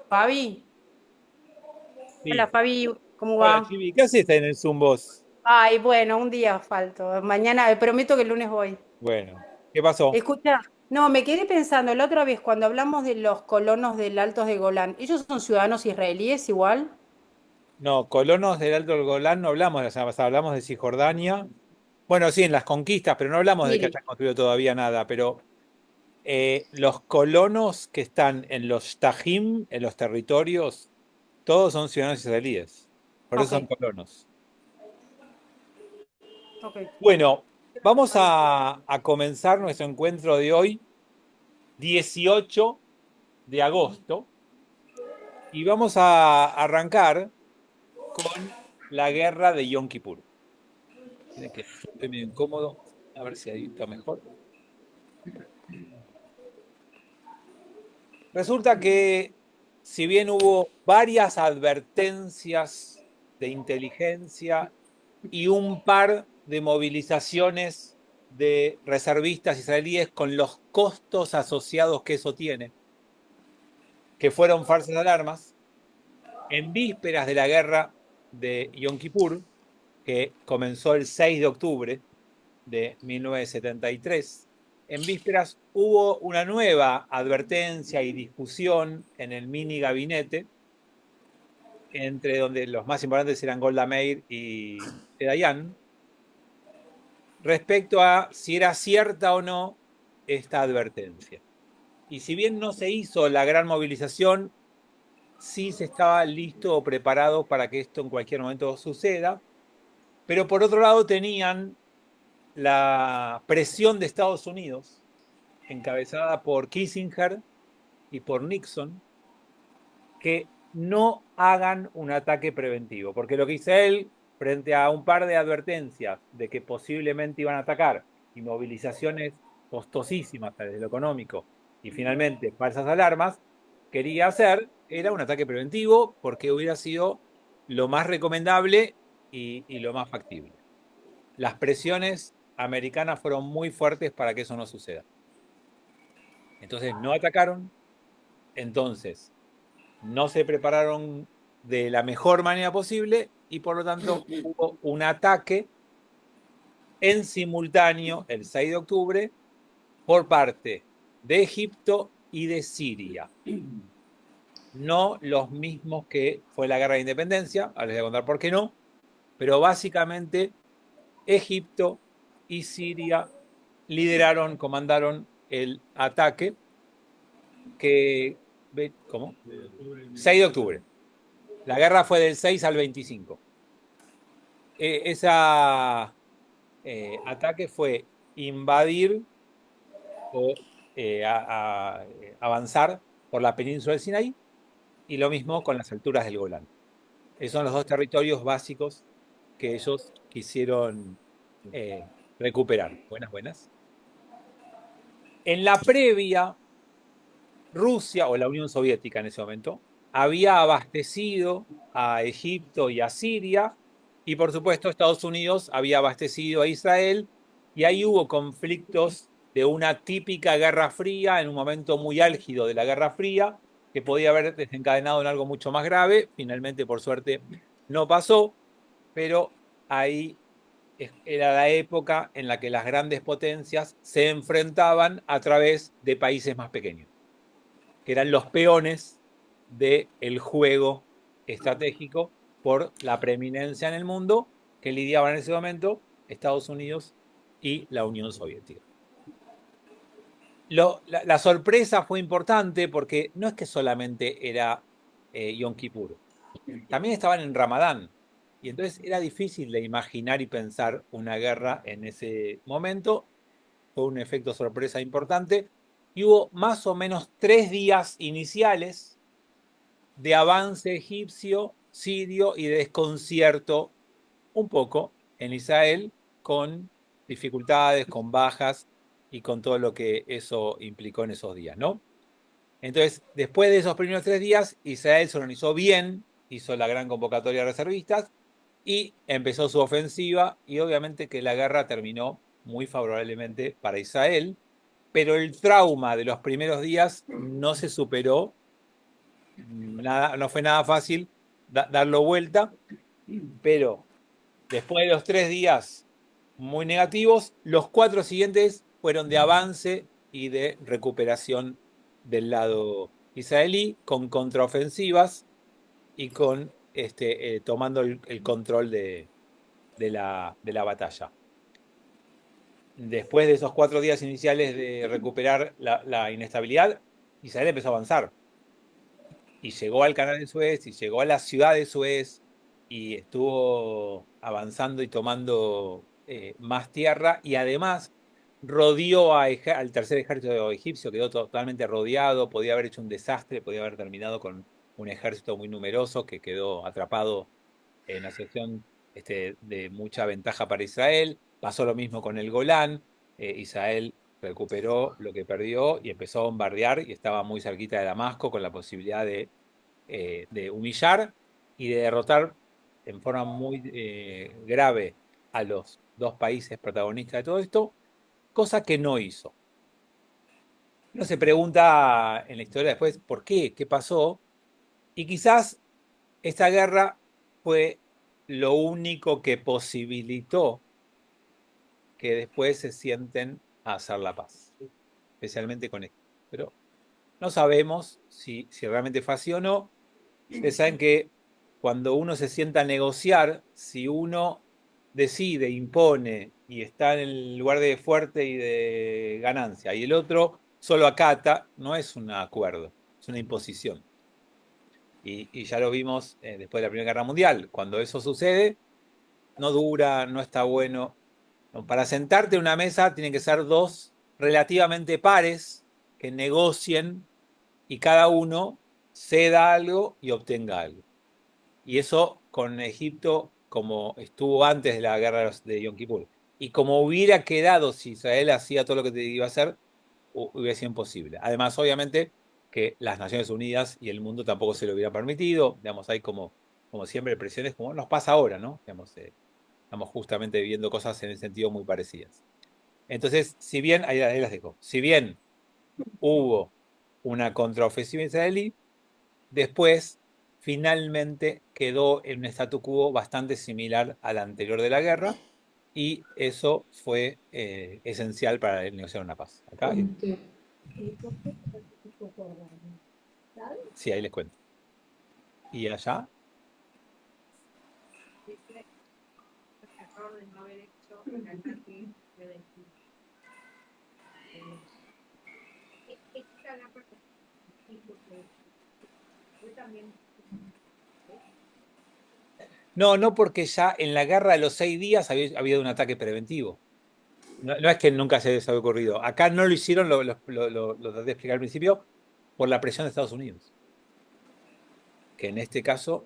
Fabi, hola Sí. Fabi, ¿cómo Hola, va? Chivi, ¿qué haces en el Zoom vos? Ay, bueno, un día falto. Mañana, prometo que el lunes voy. Bueno, ¿qué pasó? Escucha, no, me quedé pensando la otra vez cuando hablamos de los colonos del Altos de Golán. ¿Ellos son ciudadanos israelíes igual? No, colonos del Alto del Golán no hablamos la semana pasada, hablamos de Cisjordania. Bueno, sí, en las conquistas, pero no hablamos de que Sí. hayan construido todavía nada. Pero los colonos que están en los Shtajim, en los territorios, todos son ciudadanos israelíes. Por eso Ok, son colonos. ok. Bueno, vamos a comenzar nuestro encuentro de hoy, 18 de agosto, y vamos a arrancar con la guerra de Yom Kippur. Tiene que estoy medio incómodo. A ver si ahí está mejor. Resulta que, si bien hubo varias advertencias de inteligencia y un par de movilizaciones de reservistas israelíes con los costos asociados que eso tiene, que fueron falsas alarmas, en vísperas de la guerra de Yom Kippur, que comenzó el 6 de octubre de 1973. En vísperas hubo una nueva advertencia y discusión en el mini gabinete, entre donde los más importantes eran Golda Meir y Dayan, respecto a si era cierta o no esta advertencia. Y si bien no se hizo la gran movilización, sí se estaba listo o preparado para que esto en cualquier momento suceda, pero por otro lado tenían la presión de Estados Unidos, encabezada por Kissinger y por Nixon, que no hagan un ataque preventivo, porque lo que Israel, frente a un par de advertencias de que posiblemente iban a atacar y movilizaciones costosísimas desde lo económico y finalmente falsas alarmas, quería hacer era un ataque preventivo porque hubiera sido lo más recomendable y lo más factible. Las presiones americanas fueron muy fuertes para que eso no suceda. Entonces no atacaron, entonces no se prepararon de la mejor manera posible y por lo tanto hubo un ataque en simultáneo el 6 de octubre por parte de Egipto y de Siria. No los mismos que fue la guerra de independencia, ahora les voy a contar por qué no, pero básicamente Egipto y Siria lideraron, comandaron el ataque que... ¿Cómo? 6 de octubre. La guerra fue del 6 al 25. Esa ataque fue invadir o avanzar por la península del Sinaí y lo mismo con las alturas del Golán. Esos son los dos territorios básicos que ellos quisieron recuperar. Buenas, buenas. En la previa, Rusia o la Unión Soviética en ese momento había abastecido a Egipto y a Siria y por supuesto Estados Unidos había abastecido a Israel y ahí hubo conflictos de una típica guerra fría en un momento muy álgido de la guerra fría que podía haber desencadenado en algo mucho más grave. Finalmente, por suerte, no pasó, pero ahí era la época en la que las grandes potencias se enfrentaban a través de países más pequeños que eran los peones del juego estratégico por la preeminencia en el mundo que lidiaban en ese momento Estados Unidos y la Unión Soviética. La sorpresa fue importante porque no es que solamente era Yom Kippur, también estaban en Ramadán. Y entonces era difícil de imaginar y pensar una guerra en ese momento. Fue un efecto sorpresa importante. Y hubo más o menos 3 días iniciales de avance egipcio, sirio y de desconcierto un poco en Israel con dificultades, con bajas y con todo lo que eso implicó en esos días, ¿no? Entonces, después de esos primeros 3 días, Israel se organizó bien, hizo la gran convocatoria de reservistas y empezó su ofensiva y obviamente que la guerra terminó muy favorablemente para Israel, pero el trauma de los primeros días no se superó no fue nada fácil darlo vuelta, pero después de los 3 días muy negativos, los 4 siguientes fueron de avance y de recuperación del lado israelí, con contraofensivas y con tomando el control de la batalla. Después de esos 4 días iniciales de recuperar la inestabilidad, Israel empezó a avanzar y llegó al canal de Suez y llegó a la ciudad de Suez y estuvo avanzando y tomando más tierra, y además rodeó al tercer ejército egipcio, quedó totalmente rodeado, podía haber hecho un desastre, podía haber terminado con un ejército muy numeroso que quedó atrapado en una situación de mucha ventaja para Israel. Pasó lo mismo con el Golán. Israel recuperó lo que perdió y empezó a bombardear, y estaba muy cerquita de Damasco, con la posibilidad de humillar y de derrotar en forma muy grave a los dos países protagonistas de todo esto, cosa que no hizo. Uno se pregunta en la historia después por qué, qué pasó, y quizás esta guerra fue lo único que posibilitó que después se sienten a hacer la paz, especialmente con esto. Pero no sabemos si realmente fue así o no. Ustedes saben que cuando uno se sienta a negociar, si uno decide, impone y está en el lugar de fuerte y de ganancia, y el otro solo acata, no es un acuerdo, es una imposición. Y ya lo vimos después de la Primera Guerra Mundial. Cuando eso sucede, no dura, no está bueno. No, para sentarte en una mesa tienen que ser dos relativamente pares que negocien y cada uno ceda algo y obtenga algo. Y eso con Egipto, como estuvo antes de la guerra de Yom Kippur, y como hubiera quedado si Israel hacía todo lo que iba a hacer, hubiera sido imposible. Además, obviamente, que las Naciones Unidas y el mundo tampoco se lo hubiera permitido. Digamos, hay como siempre presiones, como nos pasa ahora, ¿no? Digamos, estamos justamente viviendo cosas en el sentido muy parecidas. Entonces, si bien, ahí las dejo, si bien hubo una contraofensiva israelí, después finalmente quedó en un statu quo bastante similar al anterior de la guerra, y eso fue esencial para negociar una paz. Acá, sí, ahí les cuento. ¿Y allá? No, no, porque ya en la guerra de los 6 días había habido un ataque preventivo. No es que nunca se les había ocurrido. Acá no lo hicieron, lo traté de explicar al principio, por la presión de Estados Unidos. Que en este caso,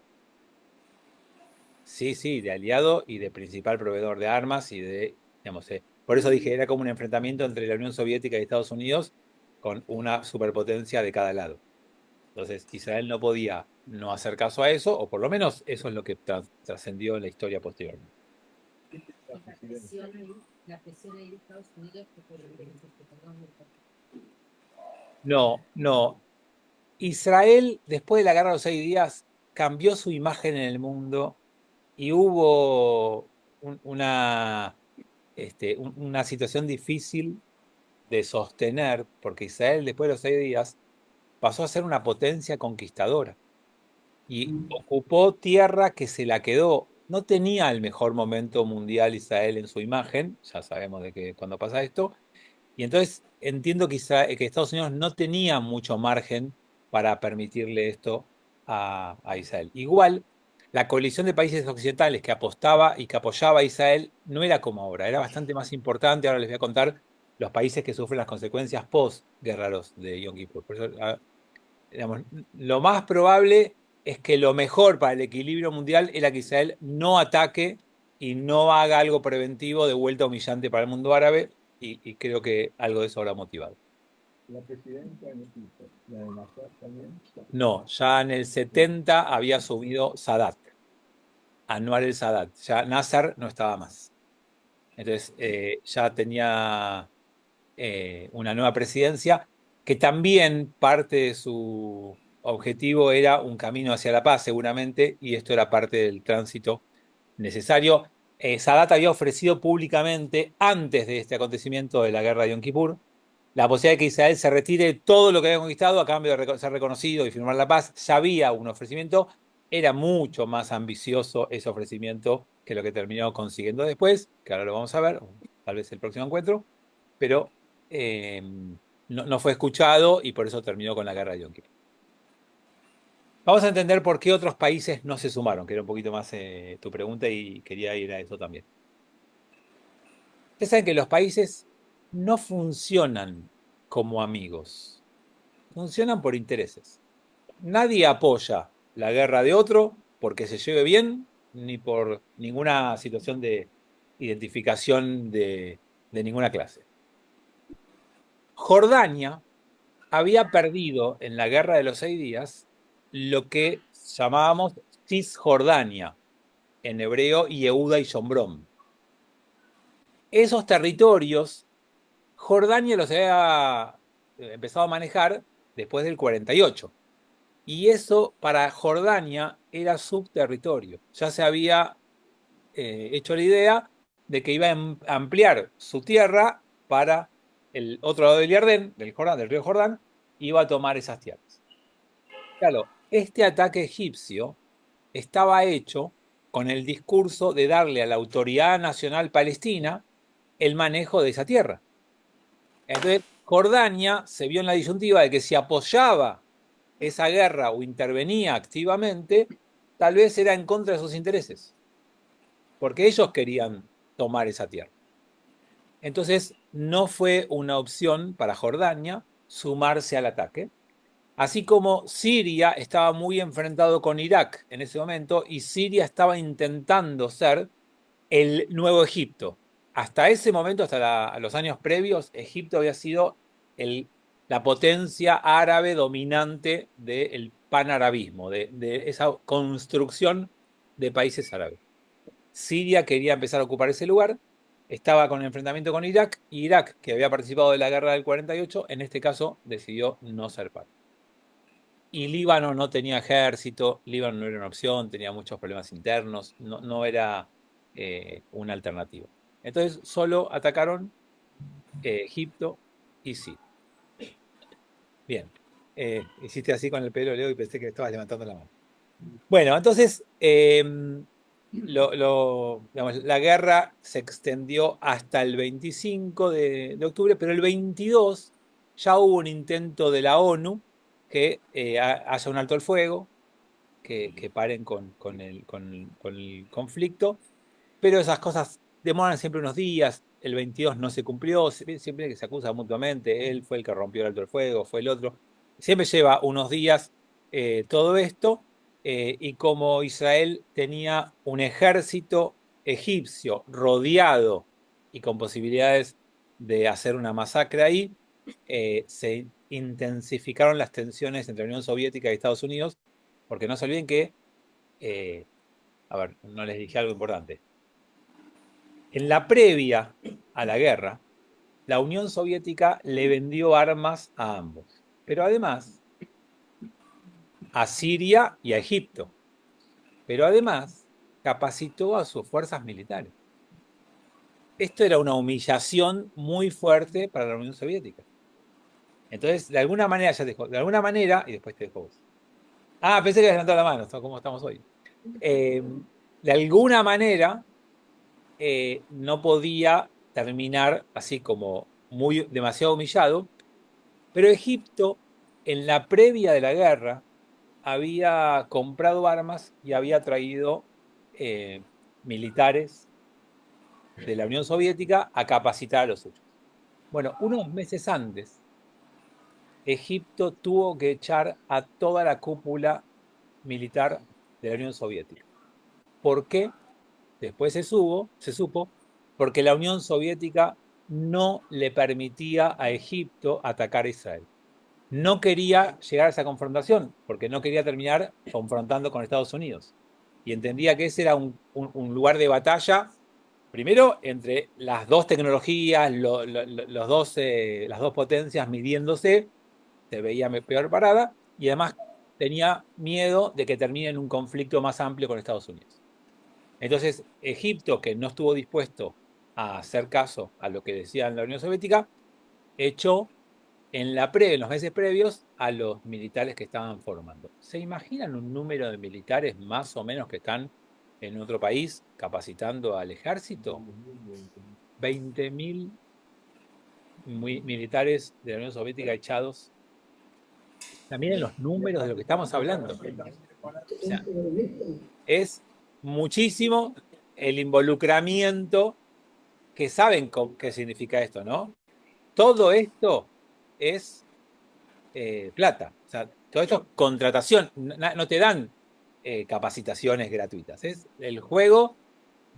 sí, sí, de aliado y de principal proveedor de armas y digamos, por eso dije, era como un enfrentamiento entre la Unión Soviética y Estados Unidos, con una superpotencia de cada lado. Entonces, Israel no podía no hacer caso a eso, o por lo menos eso es lo que trascendió en la historia posterior. La presión ahí de Estados Unidos. No, no. Israel, después de la guerra de los 6 días, cambió su imagen en el mundo, y hubo una situación difícil de sostener, porque Israel, después de los 6 días, pasó a ser una potencia conquistadora y ocupó tierra que se la quedó. No tenía el mejor momento mundial Israel en su imagen, ya sabemos de que cuando pasa esto, y entonces entiendo que Estados Unidos no tenía mucho margen para permitirle esto a Israel. Igual, la coalición de países occidentales que apostaba y que apoyaba a Israel no era como ahora, era bastante más importante. Ahora les voy a contar los países que sufren las consecuencias post-guerreros de Yom Kippur. Por eso, digamos, lo más probable es que lo mejor para el equilibrio mundial era que Israel no ataque y no haga algo preventivo de vuelta humillante para el mundo árabe, y creo que algo de eso habrá motivado. ¿La presidenta en Egipto, la de Nasser también? No, ya en el 70 había subido Sadat, Anwar el Sadat. Ya Nasser no estaba más. Entonces ya tenía una nueva presidencia, que también parte de su objetivo era un camino hacia la paz seguramente, y esto era parte del tránsito necesario. Sadat había ofrecido públicamente, antes de este acontecimiento de la guerra de Yom Kippur, la posibilidad de que Israel se retire de todo lo que había conquistado a cambio de ser reconocido y firmar la paz. Ya había un ofrecimiento, era mucho más ambicioso ese ofrecimiento que lo que terminó consiguiendo después, que ahora lo vamos a ver, tal vez el próximo encuentro, pero no fue escuchado y por eso terminó con la guerra de Yom Kippur. Vamos a entender por qué otros países no se sumaron, que era un poquito más tu pregunta y quería ir a eso también. Ustedes saben que los países no funcionan como amigos, funcionan por intereses. Nadie apoya la guerra de otro porque se lleve bien, ni por ninguna situación de identificación de ninguna clase. Jordania había perdido en la guerra de los 6 días lo que llamábamos Cisjordania, en hebreo, Yehuda y Shomrón. Esos territorios, Jordania los había empezado a manejar después del 48. Y eso para Jordania era subterritorio. Ya se había hecho la idea de que iba a ampliar su tierra para el otro lado del Jordán, del río Jordán, iba a tomar esas tierras. Claro, este ataque egipcio estaba hecho con el discurso de darle a la Autoridad Nacional Palestina el manejo de esa tierra. Entonces, Jordania se vio en la disyuntiva de que si apoyaba esa guerra o intervenía activamente, tal vez era en contra de sus intereses, porque ellos querían tomar esa tierra. Entonces, no fue una opción para Jordania sumarse al ataque. Así como Siria estaba muy enfrentado con Irak en ese momento, y Siria estaba intentando ser el nuevo Egipto. Hasta ese momento, hasta los años previos, Egipto había sido la potencia árabe dominante del panarabismo, de esa construcción de países árabes. Siria quería empezar a ocupar ese lugar, estaba con el enfrentamiento con Irak, y Irak, que había participado de la guerra del 48, en este caso decidió no ser parte. Y Líbano no tenía ejército, Líbano no era una opción, tenía muchos problemas internos, no era una alternativa. Entonces solo atacaron Egipto y Siria. Bien, hiciste así con el pelo, Leo, y pensé que estabas levantando la mano. Bueno, entonces digamos, la guerra se extendió hasta el 25 de octubre, pero el 22 ya hubo un intento de la ONU que haya un alto el fuego, que paren con el conflicto, pero esas cosas demoran siempre unos días. El 22 no se cumplió, siempre que se acusa mutuamente, él fue el que rompió el alto el fuego, fue el otro. Siempre lleva unos días todo esto, y como Israel tenía un ejército egipcio rodeado y con posibilidades de hacer una masacre ahí, se intensificaron las tensiones entre la Unión Soviética y Estados Unidos, porque no se olviden que, a ver, no les dije algo importante. En la previa a la guerra, la Unión Soviética le vendió armas a ambos, pero además a Siria y a Egipto, pero además capacitó a sus fuerzas militares. Esto era una humillación muy fuerte para la Unión Soviética. Entonces, de alguna manera, ya te dejo, de alguna manera, y después te dejo vos. Ah, pensé que habías levantado la mano, como estamos hoy. De alguna manera, no podía terminar así como demasiado humillado, pero Egipto, en la previa de la guerra, había comprado armas y había traído militares de la Unión Soviética a capacitar a los suyos. Bueno, unos meses antes, Egipto tuvo que echar a toda la cúpula militar de la Unión Soviética. ¿Por qué? Después se supo, porque la Unión Soviética no le permitía a Egipto atacar a Israel. No quería llegar a esa confrontación, porque no quería terminar confrontando con Estados Unidos. Y entendía que ese era un lugar de batalla, primero entre las dos tecnologías, las dos potencias midiéndose, se veía peor parada, y además tenía miedo de que termine en un conflicto más amplio con Estados Unidos. Entonces, Egipto, que no estuvo dispuesto a hacer caso a lo que decía la Unión Soviética, echó en los meses previos a los militares que estaban formando. ¿Se imaginan un número de militares más o menos que están en otro país capacitando al ejército? 20.000 militares de la Unión Soviética echados. También en los números de lo que estamos hablando. O sea, es muchísimo el involucramiento que saben qué significa esto, ¿no? Todo esto es plata. O sea, todo esto es contratación. No te dan capacitaciones gratuitas. Es el juego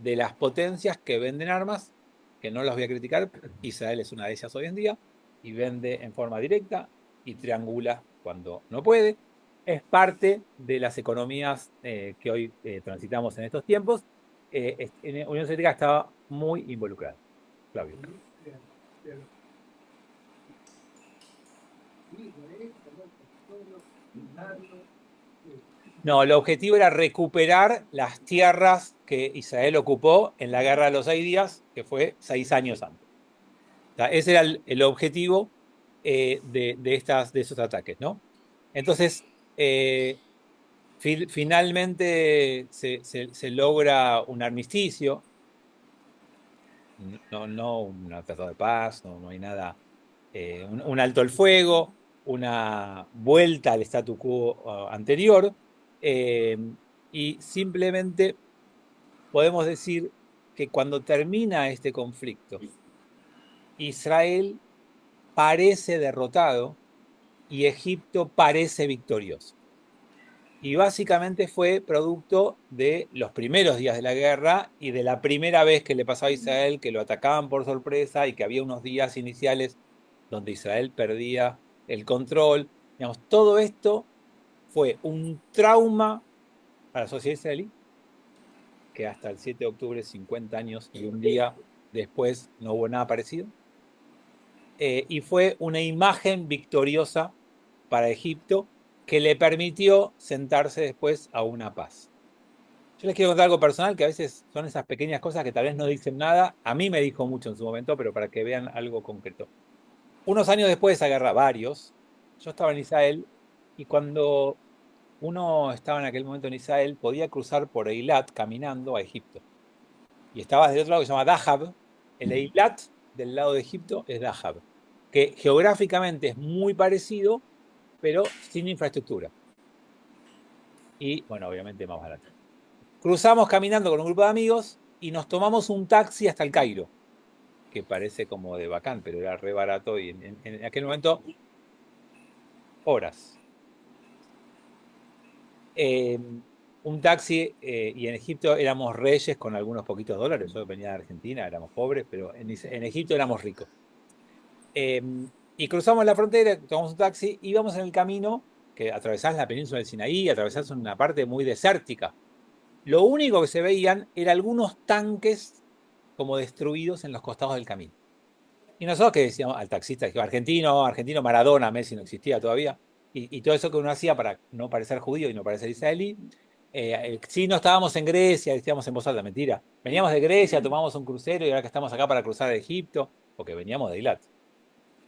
de las potencias que venden armas, que no las voy a criticar. Israel es una de ellas hoy en día, y vende en forma directa y triangula cuando no puede. Es parte de las economías que hoy transitamos en estos tiempos. En Unión Soviética estaba muy involucrada. Flavio. No, el objetivo era recuperar las tierras que Israel ocupó en la Guerra de los 6 días, que fue 6 años antes. O sea, ese era el objetivo de esos ataques, ¿no? Entonces, finalmente se logra un armisticio, no un tratado de paz, no hay nada, un alto el fuego, una vuelta al statu quo anterior, eh, y simplemente podemos decir que cuando termina este conflicto, Israel parece derrotado y Egipto parece victorioso. Y básicamente fue producto de los primeros días de la guerra y de la primera vez que le pasó a Israel, que lo atacaban por sorpresa y que había unos días iniciales donde Israel perdía el control. Digamos, todo esto fue un trauma para la sociedad israelí, que hasta el 7 de octubre, 50 años y un día después, no hubo nada parecido. Y fue una imagen victoriosa para Egipto que le permitió sentarse después a una paz. Yo les quiero contar algo personal, que a veces son esas pequeñas cosas que tal vez no dicen nada. A mí me dijo mucho en su momento, pero para que vean algo concreto. Unos años después de esa guerra, varios, yo estaba en Israel, y cuando uno estaba en aquel momento en Israel, podía cruzar por Eilat caminando a Egipto. Y estaba del otro lado, que se llama Dahab. El Eilat del lado de Egipto es Dahab, que geográficamente es muy parecido, pero sin infraestructura. Y, bueno, obviamente más barato. Cruzamos caminando con un grupo de amigos y nos tomamos un taxi hasta el Cairo, que parece como de bacán, pero era re barato, y en aquel momento, horas. Un taxi, y en Egipto éramos reyes con algunos poquitos dólares. Yo venía de Argentina, éramos pobres, pero en Egipto éramos ricos. Y cruzamos la frontera, tomamos un taxi, íbamos en el camino, que atravesás la península del Sinaí, atravesás una parte muy desértica. Lo único que se veían eran algunos tanques como destruidos en los costados del camino. Y nosotros, que decíamos al taxista, que argentino, argentino Maradona, Messi no existía todavía, y todo eso que uno hacía para no parecer judío y no parecer israelí. Sí, no estábamos en Grecia, decíamos en voz alta, mentira. Veníamos de Grecia, tomamos un crucero y ahora que estamos acá para cruzar a Egipto, porque veníamos de Eilat.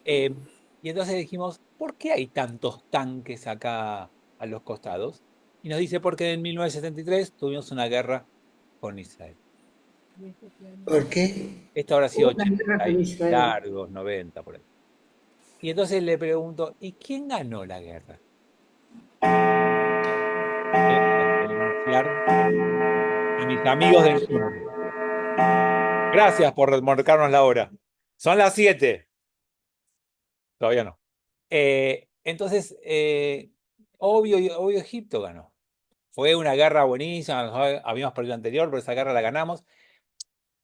Y entonces dijimos, ¿por qué hay tantos tanques acá a los costados? Y nos dice, porque en 1973 tuvimos una guerra con Israel. ¿Por qué? Esto habrá sido Una 80 guerra con y Israel. largos, 90 por ahí. Y entonces le pregunto, ¿y quién ganó la guerra? Denunciar a mis amigos del mundo. Gracias por remarcarnos la hora. Son las 7. Todavía no. Entonces, obvio Egipto ganó. Fue una guerra buenísima, habíamos perdido la anterior, pero esa guerra la ganamos.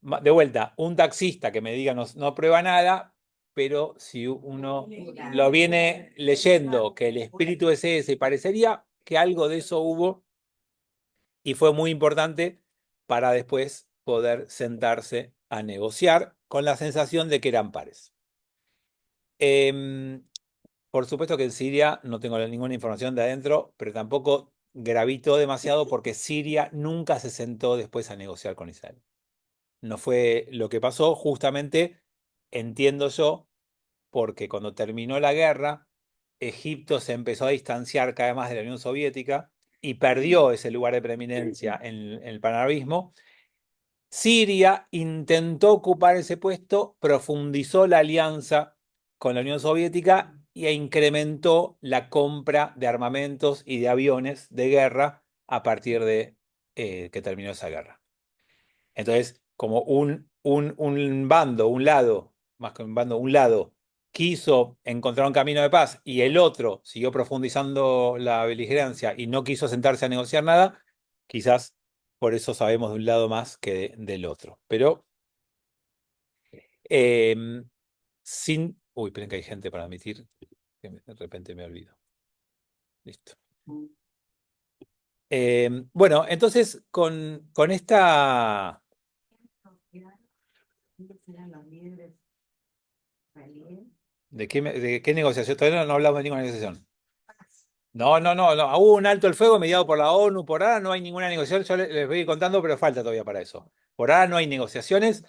De vuelta, un taxista que me diga no prueba nada, pero si uno lo viene leyendo, que el espíritu es ese, parecería que algo de eso hubo, y fue muy importante para después poder sentarse a negociar con la sensación de que eran pares. Por supuesto que en Siria no tengo ninguna información de adentro, pero tampoco gravitó demasiado porque Siria nunca se sentó después a negociar con Israel. No fue lo que pasó, justamente, entiendo yo, porque cuando terminó la guerra, Egipto se empezó a distanciar cada vez más de la Unión Soviética y perdió ese lugar de preeminencia en el panarabismo. Siria intentó ocupar ese puesto, profundizó la alianza con la Unión Soviética e incrementó la compra de armamentos y de aviones de guerra a partir de que terminó esa guerra. Entonces, como un bando, un lado, más que un bando, un lado, quiso encontrar un camino de paz y el otro siguió profundizando la beligerancia y no quiso sentarse a negociar nada, quizás por eso sabemos de un lado más que del otro. Pero sin... Uy, esperen que hay gente para admitir, que de repente me olvido. Listo. Bueno, entonces con esta... ¿De qué negociación? Todavía no hablamos de ninguna negociación. No. Hubo un alto el fuego mediado por la ONU. Por ahora no hay ninguna negociación. Yo les voy contando, pero falta todavía para eso. Por ahora no hay negociaciones.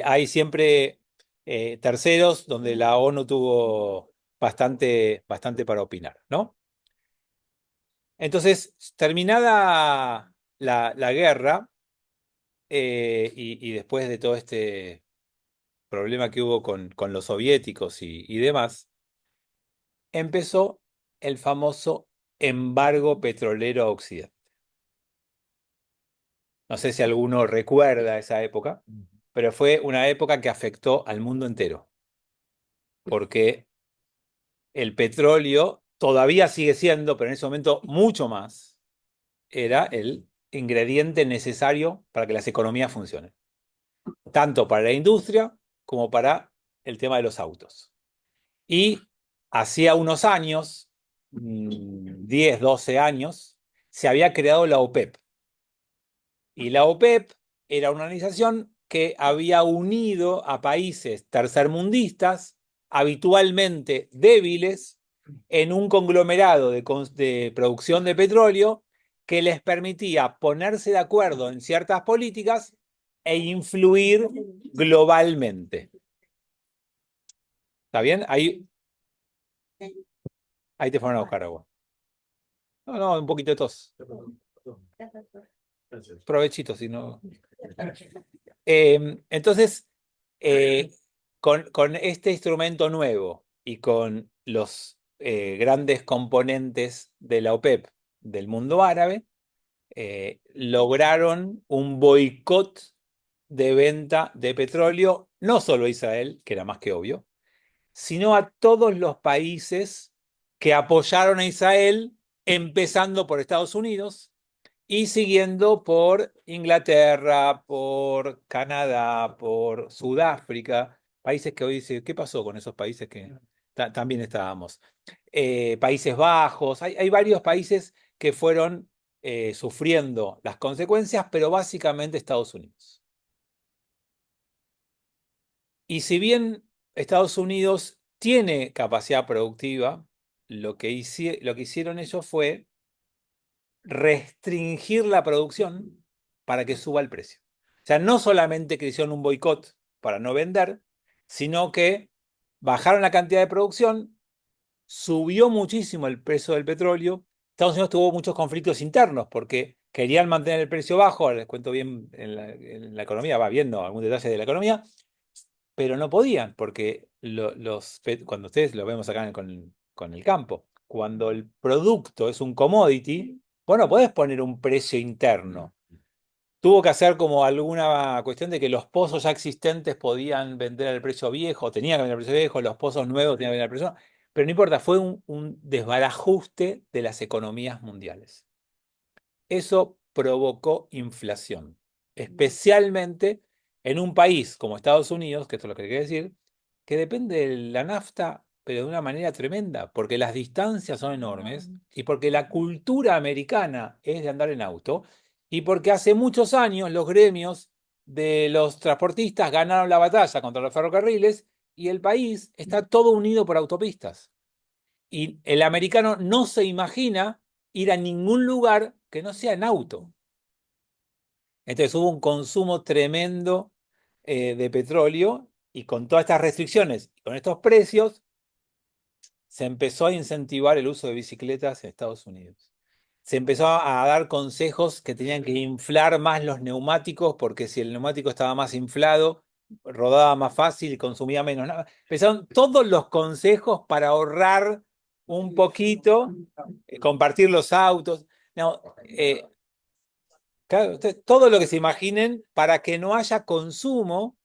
Hay siempre terceros donde la ONU tuvo bastante para opinar, ¿no? Entonces, terminada la guerra y después de todo este problema que hubo con los soviéticos y demás, empezó el famoso embargo petrolero a Occidente. No sé si alguno recuerda esa época, pero fue una época que afectó al mundo entero, porque el petróleo todavía sigue siendo, pero en ese momento mucho más, era el ingrediente necesario para que las economías funcionen, tanto para la industria como para el tema de los autos. Y hacía unos años, 10, 12 años, se había creado la OPEP. Y la OPEP era una organización que había unido a países tercermundistas, habitualmente débiles, en un conglomerado de producción de petróleo que les permitía ponerse de acuerdo en ciertas políticas e influir globalmente. ¿Está bien? Ahí te fueron a buscar agua. No, un poquito de tos. Provechito, si no. Entonces, con este instrumento nuevo y con los grandes componentes de la OPEP del mundo árabe, lograron un boicot de venta de petróleo, no solo a Israel, que era más que obvio, sino a todos los países que apoyaron a Israel, empezando por Estados Unidos y siguiendo por Inglaterra, por Canadá, por Sudáfrica, países que hoy dicen, ¿qué pasó con esos países que también estábamos? Países Bajos, hay varios países que fueron sufriendo las consecuencias, pero básicamente Estados Unidos. Y si bien Estados Unidos tiene capacidad productiva, lo que hicieron ellos fue restringir la producción para que suba el precio. O sea, no solamente que hicieron un boicot para no vender, sino que bajaron la cantidad de producción, subió muchísimo el precio del petróleo. Estados Unidos tuvo muchos conflictos internos porque querían mantener el precio bajo, les cuento bien en la economía, va viendo algún detalle de la economía, pero no podían porque cuando ustedes lo vemos acá con el campo, cuando el producto es un commodity, vos no podés poner un precio interno. Tuvo que hacer como alguna cuestión de que los pozos ya existentes podían vender al precio viejo, tenían que vender al precio viejo, los pozos nuevos tenían que vender al precio, pero no importa, fue un desbarajuste de las economías mundiales. Eso provocó inflación, especialmente en un país como Estados Unidos, que esto es lo que quiere decir, que depende de la nafta, pero de una manera tremenda, porque las distancias son enormes y porque la cultura americana es de andar en auto y porque hace muchos años los gremios de los transportistas ganaron la batalla contra los ferrocarriles y el país está todo unido por autopistas. Y el americano no se imagina ir a ningún lugar que no sea en auto. Entonces hubo un consumo tremendo de petróleo y con todas estas restricciones, con estos precios, se empezó a incentivar el uso de bicicletas en Estados Unidos. Se empezó a dar consejos que tenían que inflar más los neumáticos, porque si el neumático estaba más inflado, rodaba más fácil y consumía menos. Empezaron todos los consejos para ahorrar un poquito, compartir los autos. No, claro, todo lo que se imaginen para que no haya consumo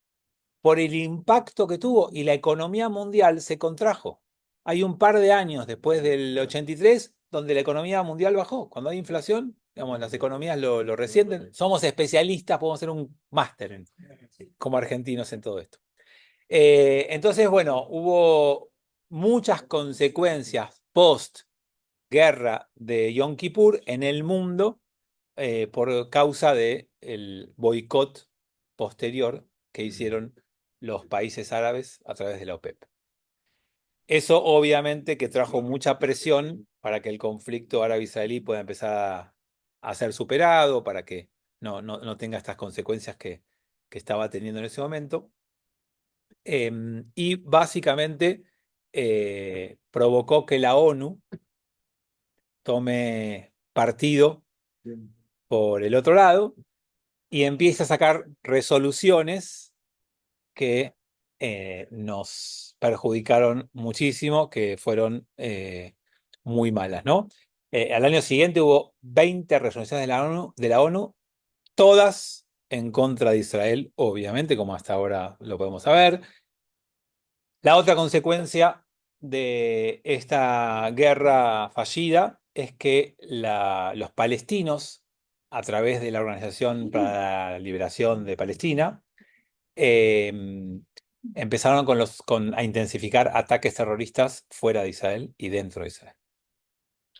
por el impacto que tuvo y la economía mundial se contrajo. Hay un par de años después del 83 donde la economía mundial bajó. Cuando hay inflación, digamos, las economías lo resienten. Somos especialistas, podemos hacer un máster como argentinos en todo esto. Entonces, bueno, hubo muchas consecuencias post guerra de Yom Kippur en el mundo por causa del boicot posterior que hicieron los países árabes a través de la OPEP. Eso obviamente que trajo mucha presión para que el conflicto árabe-israelí pueda empezar a ser superado, para que no tenga estas consecuencias que estaba teniendo en ese momento. Y básicamente provocó que la ONU tome partido por el otro lado y empiece a sacar resoluciones que nos perjudicaron muchísimo, que fueron muy malas, ¿no? Al año siguiente hubo 20 resoluciones de la ONU, todas en contra de Israel, obviamente, como hasta ahora lo podemos saber. La otra consecuencia de esta guerra fallida es que los palestinos, a través de la Organización para la Liberación de Palestina, empezaron a intensificar ataques terroristas fuera de Israel y dentro de Israel.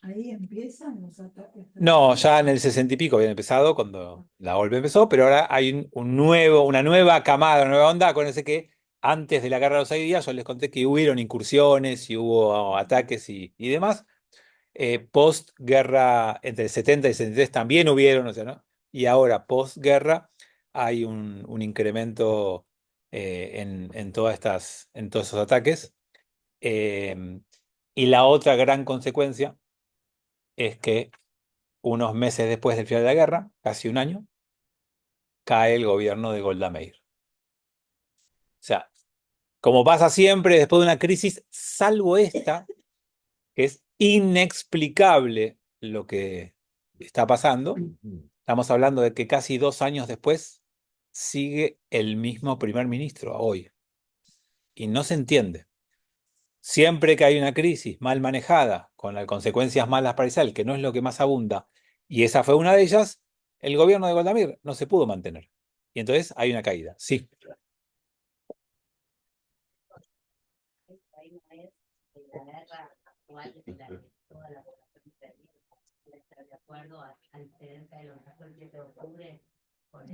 Ahí empiezan los ataques. No, ya en el 60 y pico habían empezado, cuando la OLP empezó, pero ahora hay una nueva camada, una nueva onda. Acuérdense que antes de la guerra de los 6 días yo les conté que hubieron incursiones y hubo ataques y demás. Post-guerra, entre el 70 y el 73 también hubieron, o sea, ¿no? Y ahora, post-guerra, hay un incremento en en todos esos ataques. Y la otra gran consecuencia es que unos meses después del final de la guerra, casi un año, cae el gobierno de Golda Meir. O sea, como pasa siempre después de una crisis, salvo esta, que es inexplicable lo que está pasando, estamos hablando de que casi 2 años después sigue el mismo primer ministro hoy. Y no se entiende. Siempre que hay una crisis mal manejada, con las consecuencias malas para Israel, que no es lo que más abunda, y esa fue una de ellas, el gobierno de Golda Meir no se pudo mantener. Y entonces hay una caída. Sí. La guerra actual de toda la población israelí está de acuerdo a diferencia de lo que pasó el 7 de octubre con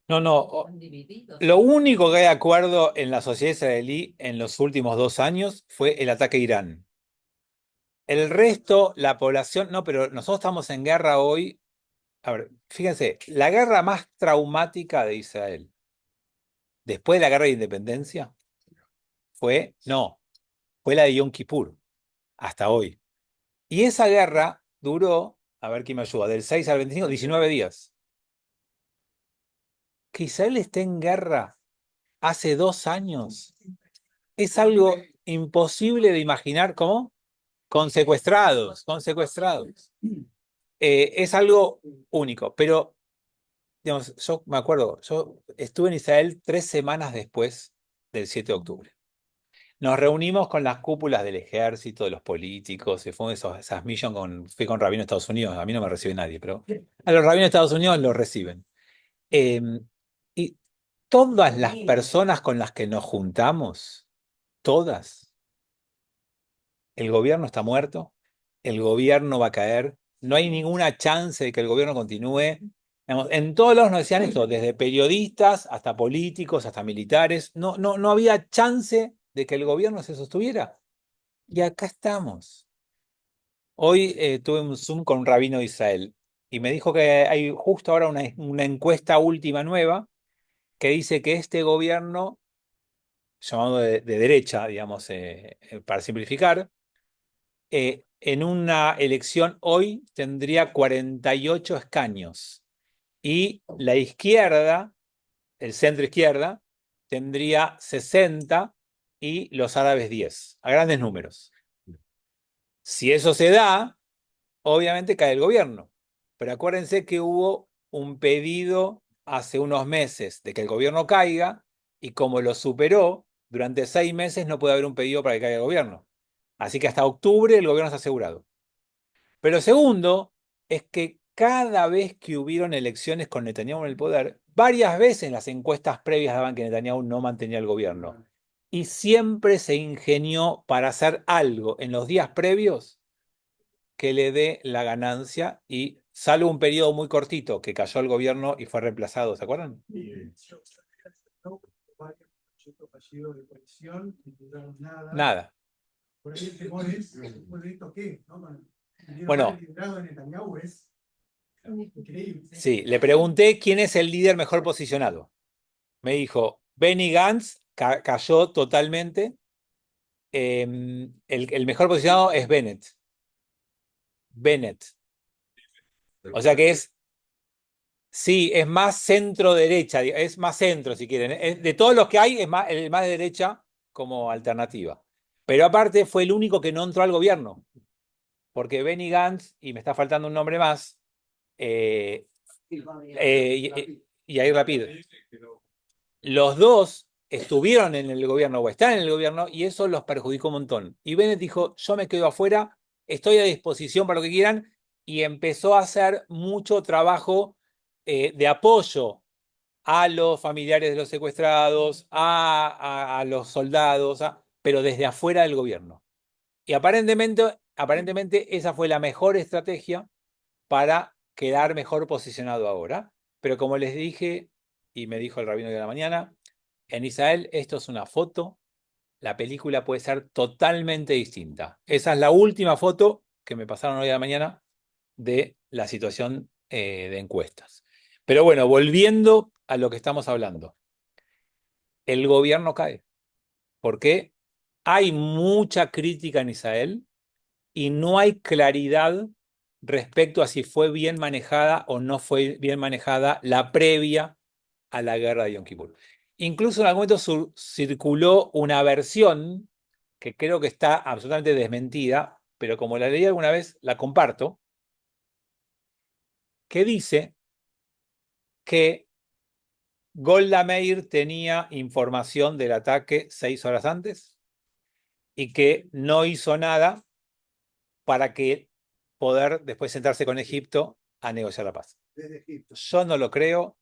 No. Lo único que hay de acuerdo en la sociedad israelí en los últimos 2 años fue el ataque a Irán. El resto, la población, no, pero nosotros estamos en guerra hoy. A ver, fíjense, la guerra más traumática de Israel después de la guerra de independencia fue la de Yom Kippur, hasta hoy. Y esa guerra duró, a ver quién me ayuda, del 6 al 25, 19 días. Que Israel esté en guerra hace 2 años es algo imposible de imaginar. ¿Cómo? Con secuestrados. Es algo único, pero digamos, yo me acuerdo, yo estuve en Israel 3 semanas después del 7 de octubre. Nos reunimos con las cúpulas del ejército, de los políticos, se fue esas fui con rabinos de Estados Unidos, a mí no me recibe nadie, pero a los rabinos de Estados Unidos los reciben. Y todas las personas con las que nos juntamos, todas, el gobierno está muerto, el gobierno va a caer, no hay ninguna chance de que el gobierno continúe. Digamos, en todos lados nos decían esto, desde periodistas hasta políticos, hasta militares. No había chance de que el gobierno se sostuviera. Y acá estamos. Hoy tuve un Zoom con un rabino de Israel y me dijo que hay justo ahora una encuesta última nueva que dice que este gobierno, llamado de derecha, digamos, para simplificar, en una elección hoy tendría 48 escaños y la izquierda, el centro izquierda, tendría 60 y los árabes 10, a grandes números. Si eso se da, obviamente cae el gobierno. Pero acuérdense que hubo un pedido hace unos meses de que el gobierno caiga y como lo superó, durante 6 meses no puede haber un pedido para que caiga el gobierno. Así que hasta octubre el gobierno está asegurado. Pero segundo, es que cada vez que hubieron elecciones con Netanyahu en el poder, varias veces las encuestas previas daban que Netanyahu no mantenía el gobierno. Y siempre se ingenió para hacer algo en los días previos que le dé la ganancia y salvo un periodo muy cortito que cayó el gobierno y fue reemplazado, ¿se acuerdan? Nada. Por ahí el temor es, después de esto, ¿qué? ¿No? Bueno, el liderazgo de Netanyahu es increíble. sí, le pregunté quién es el líder mejor posicionado. Me dijo, Benny Gantz cayó totalmente. El mejor posicionado es Bennett. Bennett. O sea que es, sí, es más centro-derecha, es más centro si quieren. De todos los que hay, es más, el más de derecha como alternativa. Pero aparte fue el único que no entró al gobierno. Porque Benny Gantz, y me está faltando un nombre más, y Yair Lapid. Los dos estuvieron en el gobierno o están en el gobierno y eso los perjudicó un montón. Y Bennett dijo, yo me quedo afuera, estoy a disposición para lo que quieran, y empezó a hacer mucho trabajo de apoyo a los familiares de los secuestrados, a los soldados, pero desde afuera del gobierno. Y aparentemente esa fue la mejor estrategia para quedar mejor posicionado ahora. Pero como les dije, y me dijo el rabino de la mañana, en Israel esto es una foto, la película puede ser totalmente distinta. Esa es la última foto que me pasaron hoy a la mañana de la situación de encuestas. Pero bueno, volviendo a lo que estamos hablando. El gobierno cae. Porque hay mucha crítica en Israel y no hay claridad respecto a si fue bien manejada o no fue bien manejada la previa a la guerra de Yom Kippur. Incluso en algún momento circuló una versión que creo que está absolutamente desmentida, pero como la leí alguna vez, la comparto, que dice que Golda Meir tenía información del ataque 6 horas antes y que no hizo nada para que poder después sentarse con Egipto a negociar la paz. Yo no lo creo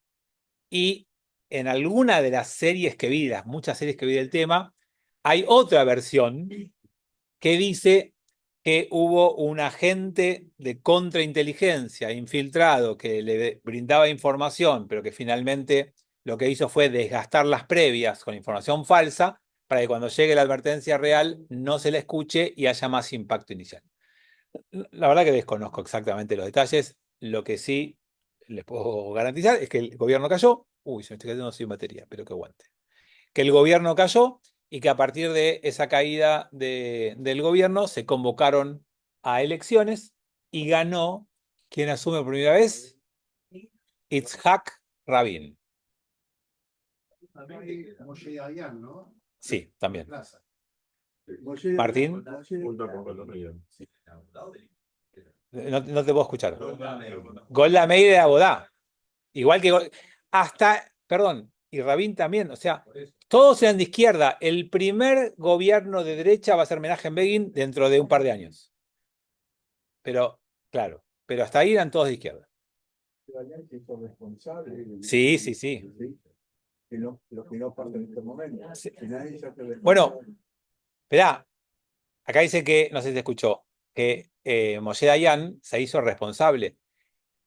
y en alguna de las series que vi, las muchas series que vi del tema, hay otra versión que dice que hubo un agente de contrainteligencia infiltrado que le brindaba información, pero que finalmente lo que hizo fue desgastar las previas con información falsa para que cuando llegue la advertencia real no se la escuche y haya más impacto inicial. La verdad que desconozco exactamente los detalles. Lo que sí les puedo garantizar es que el gobierno cayó. Uy, se me estoy quedando sin batería, pero que aguante. Que el gobierno cayó y que a partir de esa caída del gobierno se convocaron a elecciones y ganó, ¿quién asume por primera vez? Itzhak Rabin. Moshe Dayan, ¿no? Sí, también. Plaza. Martín, no te puedo escuchar. Golda Meir de Abodá. Igual que hasta, perdón, y Rabin también, o sea, todos eran de izquierda. El primer gobierno de derecha va a ser Menachem Begin dentro de un par de años. Pero, claro, pero hasta ahí eran todos de izquierda. Sí, sí, sí. Los que no pasan en este momento. Sí. Bueno, Bueno, esperá, acá dice que, no sé si se escuchó, que Moshe Dayan se hizo responsable.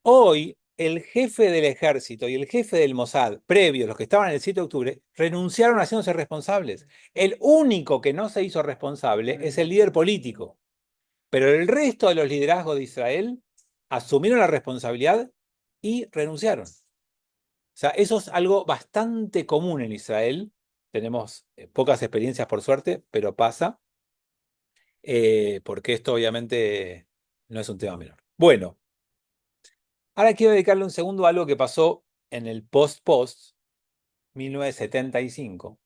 Hoy el jefe del ejército y el jefe del Mossad, previos, los que estaban en el 7 de octubre, renunciaron haciéndose responsables. El único que no se hizo responsable es el líder político. Pero el resto de los liderazgos de Israel asumieron la responsabilidad y renunciaron. O sea, eso es algo bastante común en Israel. Tenemos pocas experiencias por suerte, pero pasa, porque esto obviamente no es un tema menor. Bueno, ahora quiero dedicarle un segundo a algo que pasó en el post-post 1975,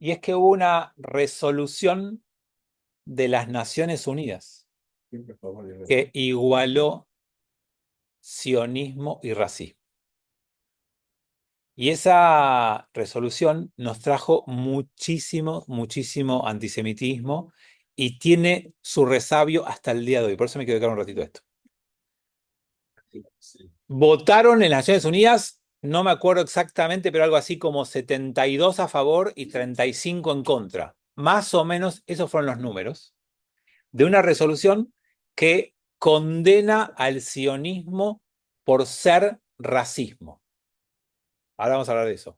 y es que hubo una resolución de las Naciones Unidas Siempre a favor de que igualó sionismo y racismo. Y esa resolución nos trajo muchísimo, muchísimo antisemitismo y tiene su resabio hasta el día de hoy. Por eso me quiero dedicar un ratito a esto. Votaron en las Naciones Unidas, no me acuerdo exactamente, pero algo así como 72 a favor y 35 en contra. Más o menos esos fueron los números de una resolución que condena al sionismo por ser racismo. Ahora vamos a hablar de eso.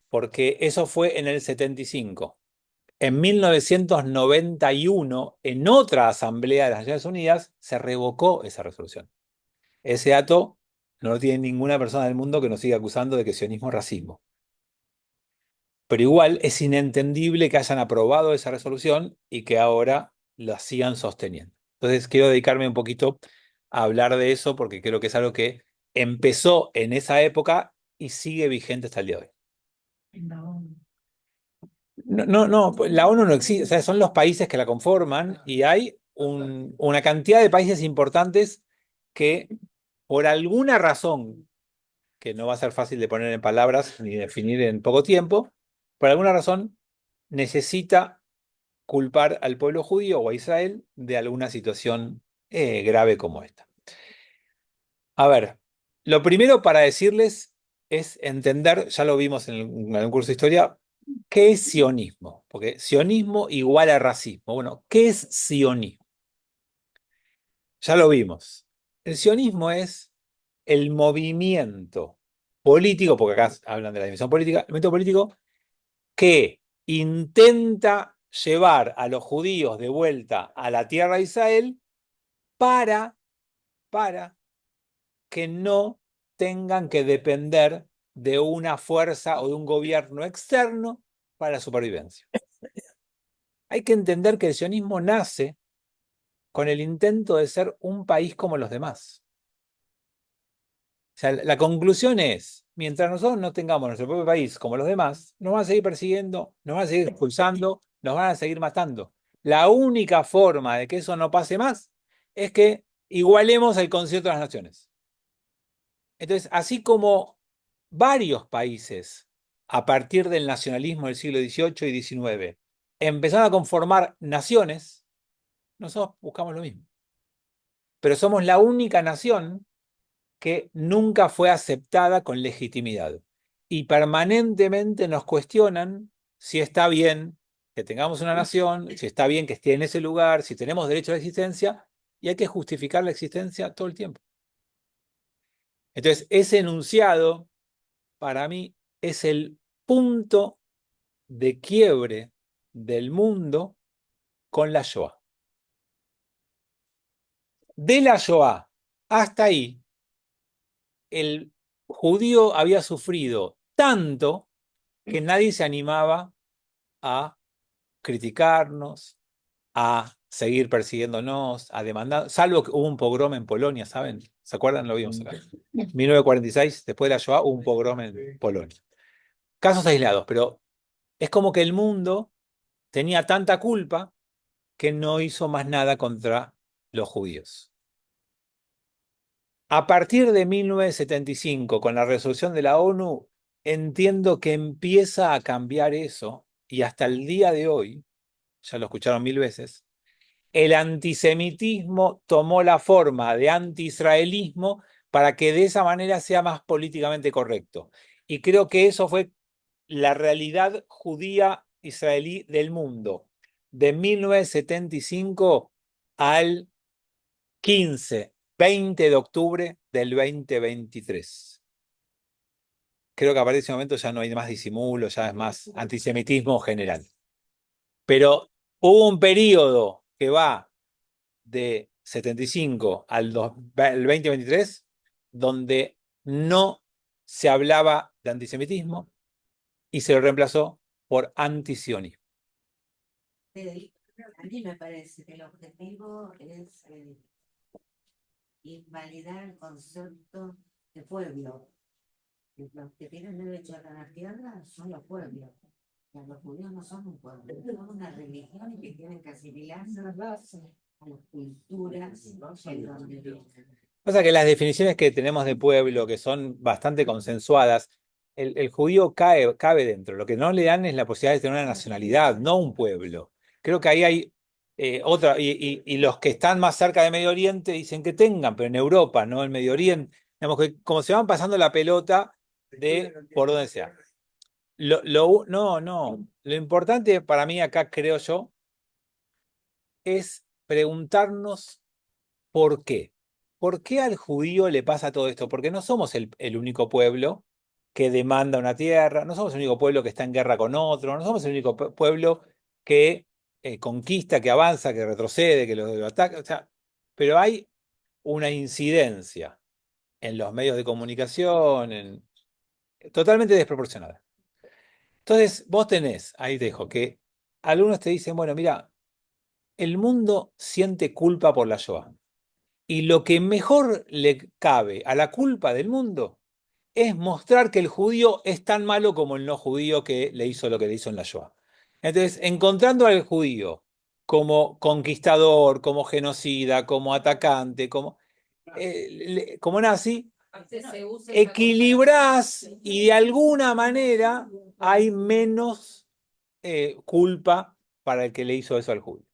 Porque eso fue en el 75. En 1991, en otra asamblea de las Naciones Unidas, se revocó esa resolución. Ese dato no lo tiene ninguna persona del mundo que nos siga acusando de que sionismo es racismo. Pero igual es inentendible que hayan aprobado esa resolución y que ahora la sigan sosteniendo. Entonces quiero dedicarme un poquito a hablar de eso porque creo que es algo que empezó en esa época y sigue vigente hasta el día de hoy. En la ONU. No, la ONU no existe, o sea, son los países que la conforman y hay una cantidad de países importantes que por alguna razón, que no va a ser fácil de poner en palabras ni definir en poco tiempo, por alguna razón necesita culpar al pueblo judío o a Israel de alguna situación grave como esta. A ver, lo primero para decirles es entender, ya lo vimos en algún curso de historia, ¿qué es sionismo? Porque sionismo igual a racismo. Bueno, ¿qué es sionismo? Ya lo vimos. El sionismo es el movimiento político, porque acá hablan de la dimensión política, el movimiento político que intenta llevar a los judíos de vuelta a la tierra de Israel para que no tengan que depender de una fuerza o de un gobierno externo para la supervivencia. Hay que entender que el sionismo nace con el intento de ser un país como los demás. O sea, la conclusión es, mientras nosotros no tengamos nuestro propio país como los demás, nos van a seguir persiguiendo, nos van a seguir expulsando, nos van a seguir matando. La única forma de que eso no pase más es que igualemos el concierto de las naciones. Entonces, así como varios países, a partir del nacionalismo del siglo XVIII y XIX, empezaron a conformar naciones, nosotros buscamos lo mismo. Pero somos la única nación que nunca fue aceptada con legitimidad. Y permanentemente nos cuestionan si está bien que tengamos una nación, si está bien que esté en ese lugar, si tenemos derecho a la existencia, y hay que justificar la existencia todo el tiempo. Entonces, ese enunciado, para mí, es el punto de quiebre del mundo con la Shoah. De la Shoah hasta ahí, el judío había sufrido tanto que nadie se animaba a criticarnos, a seguir persiguiéndonos, a demandar, salvo que hubo un pogrom en Polonia, ¿saben? ¿Se acuerdan? Lo vimos acá. 1946, después de la Shoah, hubo un pogrom en Polonia. Casos aislados, pero es como que el mundo tenía tanta culpa que no hizo más nada contra los judíos. A partir de 1975, con la resolución de la ONU, entiendo que empieza a cambiar eso y hasta el día de hoy, ya lo escucharon 1000 veces, el antisemitismo tomó la forma de anti-israelismo para que de esa manera sea más políticamente correcto. Y creo que eso fue la realidad judía israelí del mundo, de 1975 al 15 20 de octubre del 2023. Creo que a partir de ese momento ya no hay más disimulo, ya es más antisemitismo general. Pero hubo un periodo que va de 75 al 2023 donde no se hablaba de antisemitismo y se lo reemplazó por antisionismo. A mí me parece que el objetivo es invalidar el concepto de pueblo. Los que tienen derecho a la tierra son los pueblos. Los judíos no son un pueblo, son una religión y que tienen que asimilarse a las culturas en donde viven. Pasa que las definiciones que tenemos de pueblo, que son bastante consensuadas, el judío cabe dentro. Lo que no le dan es la posibilidad de tener una nacionalidad, no un pueblo. Creo que ahí hay otra, y los que están más cerca de Medio Oriente dicen que tengan, pero en Europa, no en Medio Oriente. Digamos que como se van pasando la pelota de por donde sea. No. Lo importante para mí acá, creo yo, es preguntarnos por qué. ¿Por qué al judío le pasa todo esto? Porque no somos el único pueblo que demanda una tierra, no somos el único pueblo que está en guerra con otro, no somos el único pueblo que conquista, que avanza, que retrocede, que lo ataca. O sea, pero hay una incidencia en los medios de comunicación totalmente desproporcionada. Entonces, vos tenés, ahí te dejo, que algunos te dicen, bueno, mira, el mundo siente culpa por la Shoah. Y lo que mejor le cabe a la culpa del mundo es mostrar que el judío es tan malo como el no judío que le hizo lo que le hizo en la Shoah. Entonces, encontrando al judío como conquistador, como genocida, como atacante, como nazi, equilibrás y de alguna manera hay menos culpa para el que le hizo eso al judío.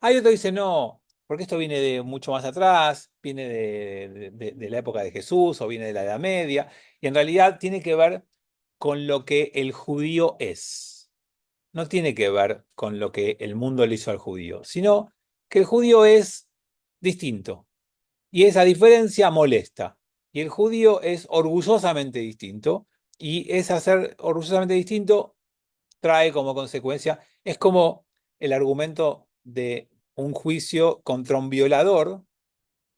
Hay otro que dice, no, porque esto viene de mucho más atrás, viene de la época de Jesús o viene de la Edad Media, y en realidad tiene que ver con lo que el judío es. No tiene que ver con lo que el mundo le hizo al judío, sino que el judío es distinto. Y esa diferencia molesta. Y el judío es orgullosamente distinto. Y ese ser orgullosamente distinto trae como consecuencia, es como el argumento de un juicio contra un violador,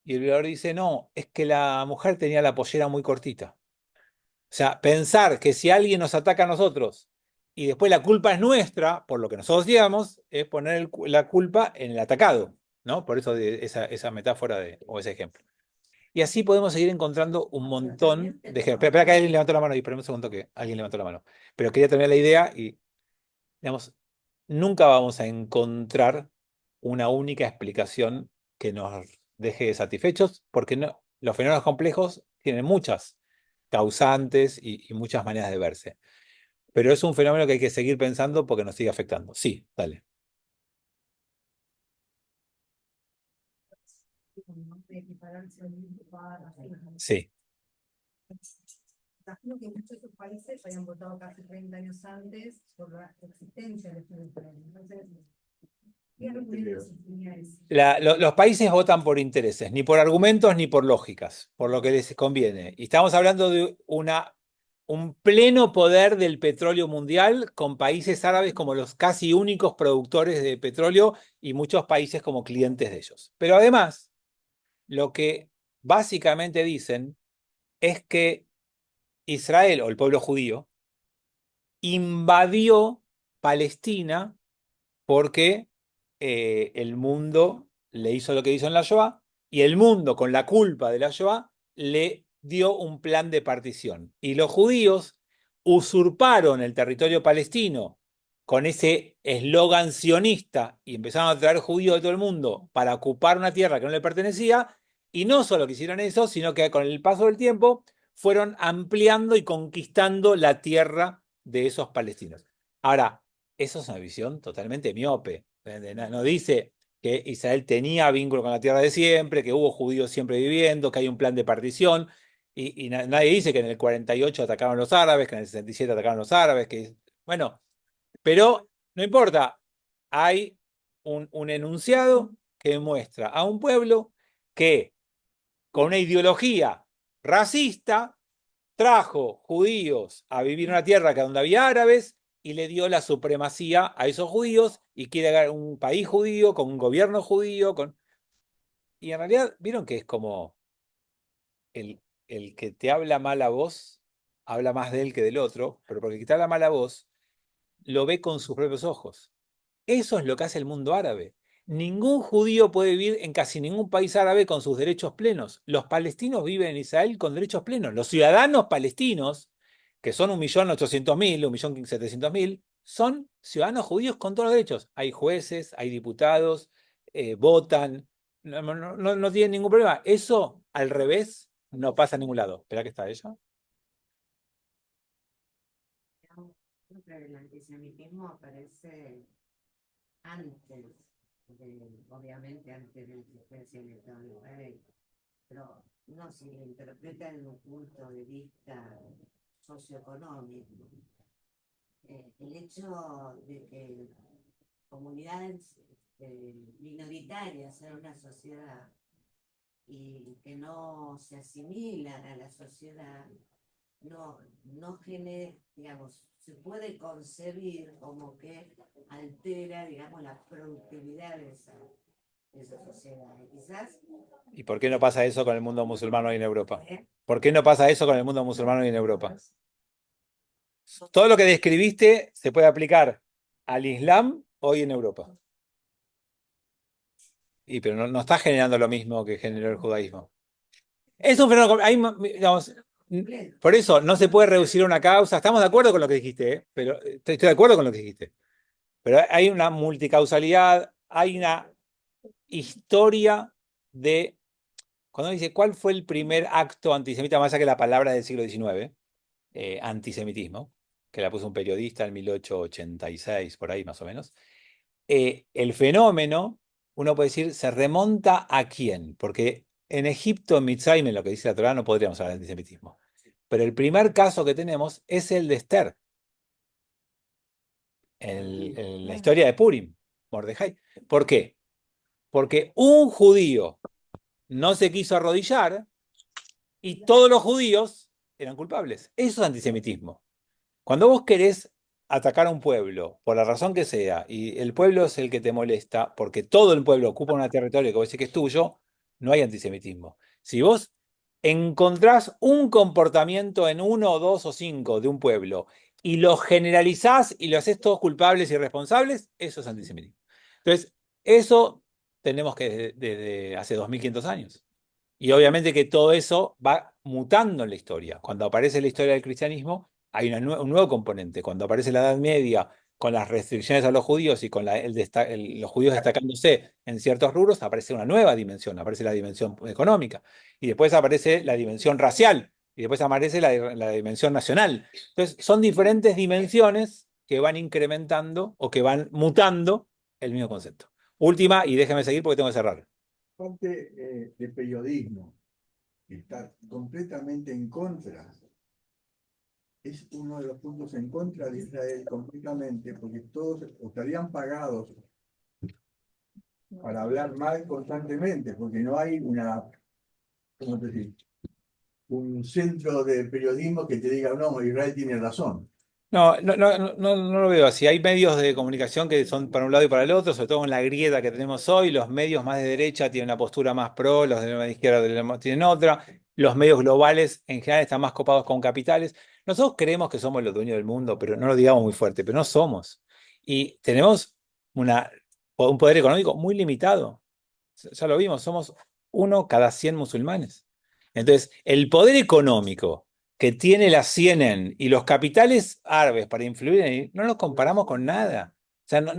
y el violador dice, no, es que la mujer tenía la pollera muy cortita. O sea, pensar que si alguien nos ataca a nosotros y después la culpa es nuestra, por lo que nosotros digamos, es poner la culpa en el atacado, ¿no? Por eso esa metáfora o ese ejemplo. Y así podemos seguir encontrando un montón de ejemplos. Espera que alguien levantó la mano y espera un segundo que alguien levantó la mano. Pero quería terminar la idea y digamos, nunca vamos a encontrar una única explicación que nos deje satisfechos, porque los fenómenos complejos tienen muchas causantes y muchas maneras de verse. Pero es un fenómeno que hay que seguir pensando porque nos sigue afectando. Sí, dale. Sí. Imagino que muchos de estos países hayan votado casi 30 años antes por la existencia de este referéndum. Entonces, ¿qué argumentos tenía eso? Los países votan por intereses, ni por argumentos ni por lógicas, por lo que les conviene. Y estamos hablando de un pleno poder del petróleo mundial con países árabes como los casi únicos productores de petróleo y muchos países como clientes de ellos. Pero además, lo que básicamente dicen es que Israel o el pueblo judío invadió Palestina porque el mundo le hizo lo que hizo en la Shoah y el mundo, con la culpa de la Shoah, le dio un plan de partición. Y los judíos usurparon el territorio palestino con ese eslogan sionista y empezaron a traer judíos de todo el mundo para ocupar una tierra que no le pertenecía. Y no solo que hicieron eso, sino que con el paso del tiempo fueron ampliando y conquistando la tierra de esos palestinos. Ahora, eso es una visión totalmente miope. No dice que Israel tenía vínculo con la tierra de siempre, que hubo judíos siempre viviendo, que hay un plan de partición, y nadie dice que en el 48 atacaron los árabes, que en el 67 atacaron los árabes, bueno, pero no importa, hay un enunciado que muestra a un pueblo que con una ideología racista, trajo judíos a vivir en una tierra donde había árabes y le dio la supremacía a esos judíos y quiere un país judío, con un gobierno judío. Y en realidad, vieron que es como el que te habla mal a vos, habla más de él que del otro, pero porque el que te habla mal a vos, lo ve con sus propios ojos. Eso es lo que hace el mundo árabe. Ningún judío puede vivir en casi ningún país árabe con sus derechos plenos. Los palestinos viven en Israel con derechos plenos. Los ciudadanos palestinos, que son 1.800.000, 1.700.000, son ciudadanos judíos con todos los derechos. Hay jueces, hay diputados, votan, no tienen ningún problema. Eso, al revés, no pasa a ningún lado. Espera que está ella. Creo que el antisemitismo aparece antes, obviamente antes de la existencia del Estado de Israel, pero no se lo interpreta desde un punto de vista socioeconómico. El hecho de que comunidades minoritarias en una sociedad y que no se asimilan a la sociedad, no genera, digamos, se puede concebir como que altera, digamos, la productividad de esa sociedad. Y quizás... ¿Y por qué no pasa eso con el mundo musulmán hoy en Europa? ¿Por qué no pasa eso con el mundo musulmán hoy en Europa? Todo lo que describiste se puede aplicar al Islam hoy en Europa. Pero no está generando lo mismo que generó el judaísmo. Es un fenómeno, digamos, por eso no se puede reducir a una causa. Estamos de acuerdo con lo que dijiste, pero estoy de acuerdo con lo que dijiste. Pero hay una multicausalidad, hay una historia de... Cuando dice, ¿cuál fue el primer acto antisemita, más allá que la palabra del siglo XIX? Antisemitismo, que la puso un periodista en 1886, por ahí más o menos. El fenómeno, uno puede decir, ¿se remonta a quién? Porque en Egipto, en Mitzrayim, en lo que dice la Torá, no podríamos hablar de antisemitismo. Pero el primer caso que tenemos es el de Esther. En la historia de Purim, Mordejai. ¿Por qué? Porque un judío no se quiso arrodillar y todos los judíos eran culpables. Eso es antisemitismo. Cuando vos querés atacar a un pueblo, por la razón que sea, y el pueblo es el que te molesta, porque todo el pueblo ocupa un territorio que vos decís que es tuyo, no hay antisemitismo. Si vos encontrás un comportamiento en 1 o 2 o 5 de un pueblo y lo generalizás y lo haces todos culpables y responsables, eso es antisemitismo. Entonces, eso tenemos que desde hace 2500 años. Y obviamente que todo eso va mutando en la historia. Cuando aparece la historia del cristianismo, hay un nuevo componente. Cuando aparece la Edad Media, con las restricciones a los judíos y con los judíos destacándose en ciertos rubros, aparece una nueva dimensión, aparece la dimensión económica. Y después aparece la dimensión racial. Y después aparece la dimensión nacional. Entonces, son diferentes dimensiones que van incrementando o que van mutando el mismo concepto. Última, y déjame seguir porque tengo que cerrar. Parte de periodismo que está completamente en contra, es uno de los puntos en contra de Israel completamente, porque todos estarían pagados para hablar mal constantemente, porque no hay ¿cómo te digo? Un centro de periodismo que te diga, no, Israel tiene razón. No lo veo así. Hay medios de comunicación que son para un lado y para el otro, sobre todo en la grieta que tenemos hoy. Los medios más de derecha tienen una postura más pro, los de la izquierda tienen otra. Los medios globales en general están más copados con capitales. Nosotros creemos que somos los dueños del mundo, pero no lo digamos muy fuerte, pero no somos. Y tenemos un poder económico muy limitado. Ya lo vimos, somos 1 cada 100 musulmanes. Entonces, el poder económico que tiene la CNN y los capitales árabes para influir en no los comparamos con nada. O sea, no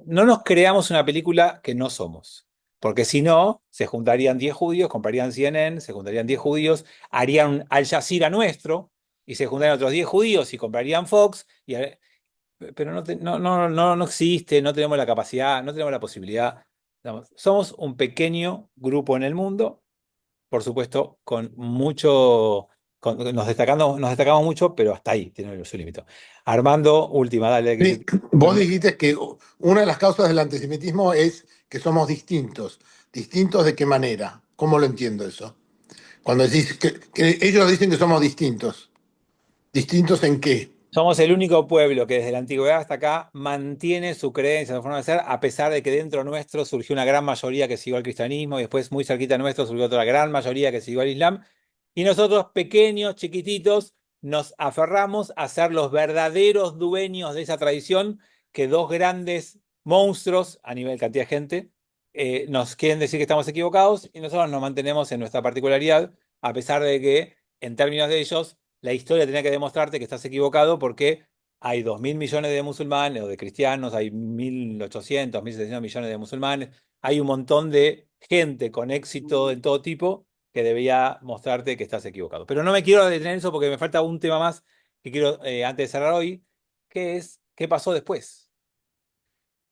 nos creamos una película que no somos. Porque si no, se juntarían 10 judíos, comprarían CNN, se juntarían 10 judíos, harían un Al Jazeera nuestro, y se juntarían otros 10 judíos y comprarían Fox, pero no existe, no tenemos la capacidad, no tenemos la posibilidad. Somos un pequeño grupo en el mundo, por supuesto, con mucho... Nos destacamos mucho, pero hasta ahí tiene su límite. Armando, última, dale. Sí, vos dijiste que una de las causas del antisemitismo es que somos distintos. ¿Distintos de qué manera? ¿Cómo lo entiendo eso? Cuando decís que ellos dicen que somos distintos. ¿Distintos en qué? Somos el único pueblo que desde la antigüedad hasta acá mantiene su creencia, su forma de ser, a pesar de que dentro nuestro surgió una gran mayoría que siguió al cristianismo y después muy cerquita nuestro surgió otra gran mayoría que siguió al islam. Y nosotros, pequeños, chiquititos, nos aferramos a ser los verdaderos dueños de esa tradición que dos grandes monstruos, a nivel cantidad de gente, nos quieren decir que estamos equivocados y nosotros nos mantenemos en nuestra particularidad, a pesar de que, en términos de ellos, la historia tenía que demostrarte que estás equivocado porque hay 2.000 millones de musulmanes o de cristianos, hay 1.800, 1.700 millones de musulmanes, hay un montón de gente con éxito de todo tipo que debía mostrarte que estás equivocado. Pero no me quiero detener en eso porque me falta un tema más que quiero, antes de cerrar hoy, que es qué pasó después.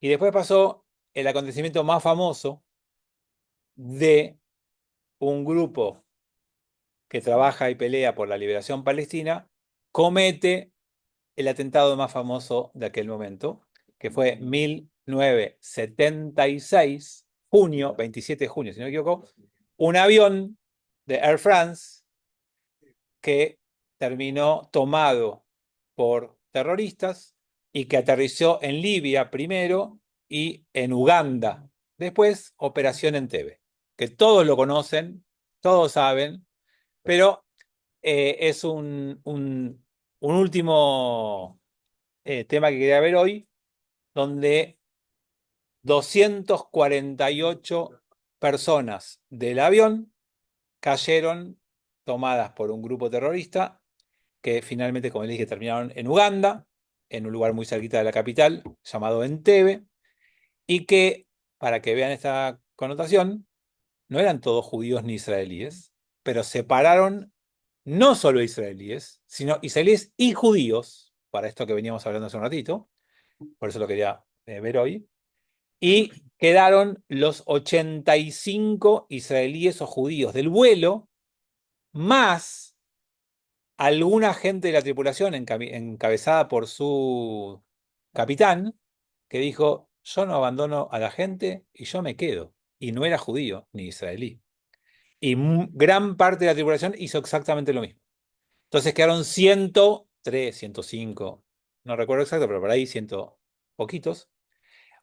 Y después pasó el acontecimiento más famoso de un grupo que trabaja y pelea por la liberación palestina, comete el atentado más famoso de aquel momento, que fue 1976, junio, 27 de junio, si no me equivoco, un avión de Air France que terminó tomado por terroristas y que aterrizó en Libia primero y en Uganda. Después, Operación Entebbe, que todos lo conocen, todos saben, pero es un último tema que quería ver hoy, donde 248 personas del avión cayeron tomadas por un grupo terrorista que finalmente, como les dije, terminaron en Uganda, en un lugar muy cerquita de la capital, llamado Entebbe, y que, para que vean esta connotación, no eran todos judíos ni israelíes, pero separaron no solo israelíes, sino israelíes y judíos, para esto que veníamos hablando hace un ratito, por eso lo quería ver hoy, y quedaron los 85 israelíes o judíos del vuelo, más alguna gente de la tripulación encabezada por su capitán, que dijo, yo no abandono a la gente y yo me quedo. Y no era judío ni israelí. Y gran parte de la tripulación hizo exactamente lo mismo. Entonces quedaron 103, 105, no recuerdo exacto, pero por ahí 100 poquitos.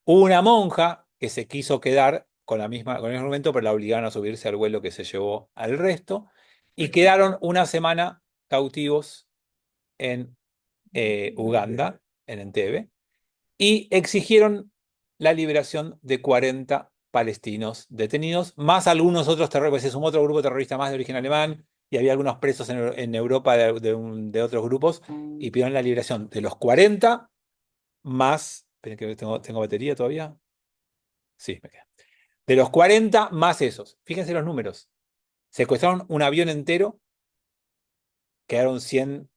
Hubo una monja que se quiso quedar con el mismo argumento, pero la obligaron a subirse al vuelo que se llevó al resto. Y quedaron una semana cautivos en Uganda, en Entebbe, y exigieron la liberación de 40 palestinos detenidos, más algunos otros terroristas, se sumó otro grupo terrorista más de origen alemán, y había algunos presos en Europa de otros grupos, y pidieron la liberación de los 40 más, esperen que tengo batería todavía, sí, me queda. De los 40 más esos, fíjense los números, secuestraron un avión entero, quedaron 100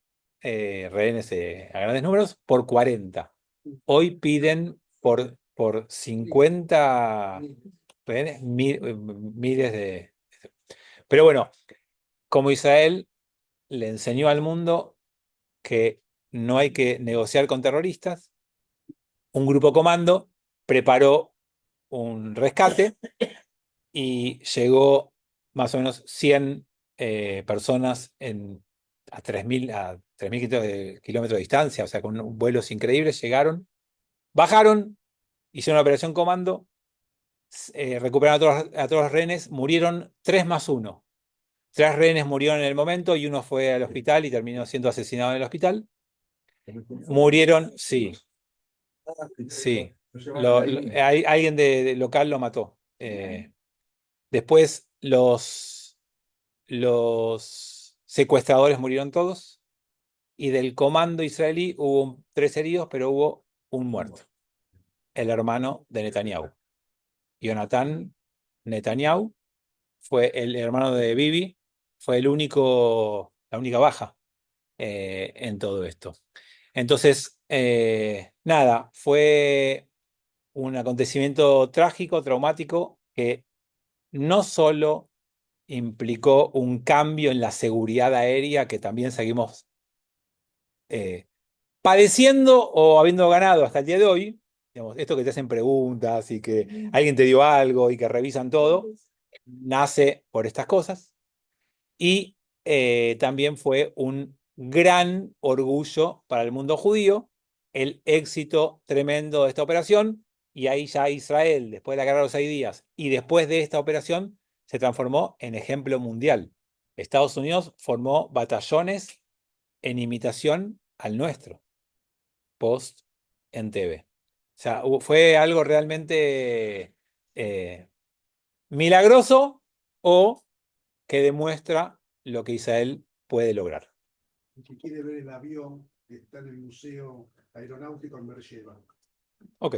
rehenes a grandes números por 40. Hoy piden por 50 rehenes miles de... Pero bueno, como Israel le enseñó al mundo que no hay que negociar con terroristas, un grupo comando preparó un rescate y llegó más o menos 100 personas a 3.000 kilómetros de distancia, o sea, con vuelos increíbles, llegaron, bajaron, hicieron una operación comando, recuperaron a todos los rehenes, murieron 3 más 1. 3 rehenes murieron en el momento y uno fue al hospital y terminó siendo asesinado en el hospital. Murieron, sí, sí. Alguien de local lo mató. Después los secuestradores murieron todos y del comando israelí hubo 3 heridos, pero hubo un muerto, el hermano de Netanyahu. Jonathan Netanyahu fue el hermano de Bibi, fue la única baja en todo esto. Entonces, nada, fue un acontecimiento trágico, traumático, que no solo implicó un cambio en la seguridad aérea que también seguimos padeciendo o habiendo ganado hasta el día de hoy. Digamos, esto que te hacen preguntas y que alguien te dio algo y que revisan todo, nace por estas cosas. Y también fue un gran orgullo para el mundo judío el éxito tremendo de esta operación. Y ahí ya Israel, después de la guerra de los 6 días y después de esta operación, se transformó en ejemplo mundial. Estados Unidos formó batallones en imitación al nuestro, post Entebbe. O sea, fue algo realmente milagroso o que demuestra lo que Israel puede lograr. El que quiere ver el avión, está en el Museo Aeronáutico en Beersheba. Ok.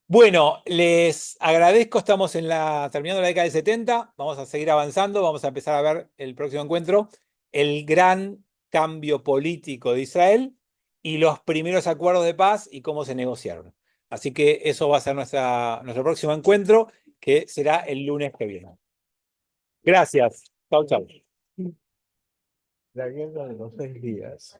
Bueno, les agradezco. Estamos terminando la década del 70. Vamos a seguir avanzando. Vamos a empezar a ver el próximo encuentro el gran cambio político de Israel y los primeros acuerdos de paz y cómo se negociaron. Así que eso va a ser nuestro próximo encuentro, que será el lunes que viene. Gracias. Chau, chau. La guerra de los 6 días.